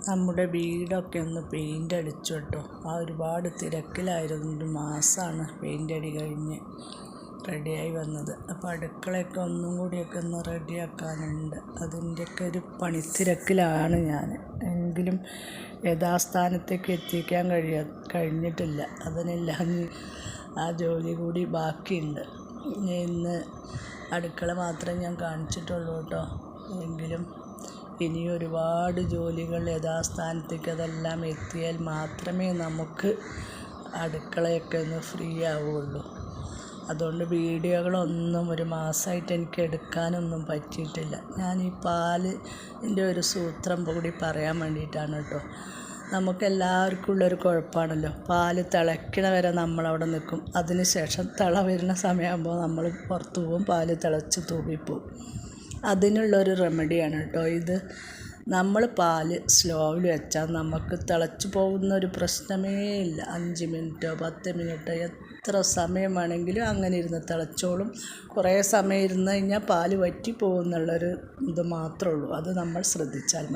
നമ്മുടെ വീടൊക്കെ ഒന്ന് പെയിൻ്റ് അടിച്ചു കേട്ടോ. ഒരുപാട് തിരക്കിലായിരുന്നു. ഒരു മാസമാണ് പെയിൻ്റ് അടി കഴിഞ്ഞ് റെഡിയായി വന്നത്. അപ്പോൾ അടുക്കളയൊക്കെ ഒന്നും കൂടിയൊക്കെ ഒന്ന് റെഡിയാക്കാനുണ്ട്. അതിൻ്റെയൊക്കെ ഒരു പണിത്തിരക്കിലാണ് ഞാൻ. എങ്കിലും യഥാസ്ഥാനത്തേക്ക് എത്തിക്കാൻ കഴിഞ്ഞിട്ടില്ല. അതിനെല്ലാം ആ ജോലി കൂടി ബാക്കിയുണ്ട്. ഇന്ന് അടുക്കള മാത്രമേ ഞാൻ കാണിച്ചിട്ടുള്ളൂ കേട്ടോ. എങ്കിലും ഇനി ഒരുപാട് ജോലികൾ യഥാസ്ഥാനത്തേക്ക് അതെല്ലാം എത്തിയാൽ മാത്രമേ നമുക്ക് അടുക്കളയൊക്കെ ഒന്ന് ഫ്രീ ആവുകയുള്ളൂ. അതുകൊണ്ട് വീഡിയോകളൊന്നും ഒരു മാസമായിട്ട് എനിക്ക് എടുക്കാനൊന്നും പറ്റിയിട്ടില്ല. ഞാൻ ഈ പാലിൻ്റെ ഒരു സൂത്രം കൂടി പറയാൻ വേണ്ടിയിട്ടാണ് കേട്ടോ. നമുക്കെല്ലാവർക്കും ഉള്ളൊരു കുഴപ്പമാണല്ലോ, പാല് തിളയ്ക്കണ വരെ നമ്മളവിടെ നിൽക്കും. അതിന് ശേഷം തിള വരുന്ന സമയമാകുമ്പോൾ നമ്മൾ പുറത്ത് പോകും, പാല് തിളച്ച് തൂവിപ്പോവും. അതിനുള്ളൊരു റെമഡിയാണ് കേട്ടോ ഇത്. നമ്മൾ പാല് സ്ലോവിൽ വെച്ചാൽ നമുക്ക് തിളച്ച് പോകുന്നൊരു പ്രശ്നമേ ഇല്ല. 5 മിനിറ്റോ 10 മിനിറ്റോ എത്ര സമയം വേണമെങ്കിലും അങ്ങനെ ഇരുന്ന് തിളച്ചോളും. കുറേ സമയം ഇരുന്ന് കഴിഞ്ഞാൽ പാല് വറ്റി പോകുമെന്നുള്ളൊരു ഇത് മാത്രമേ ഉള്ളൂ. അത് നമ്മൾ ശ്രദ്ധിച്ചാൽ മതി.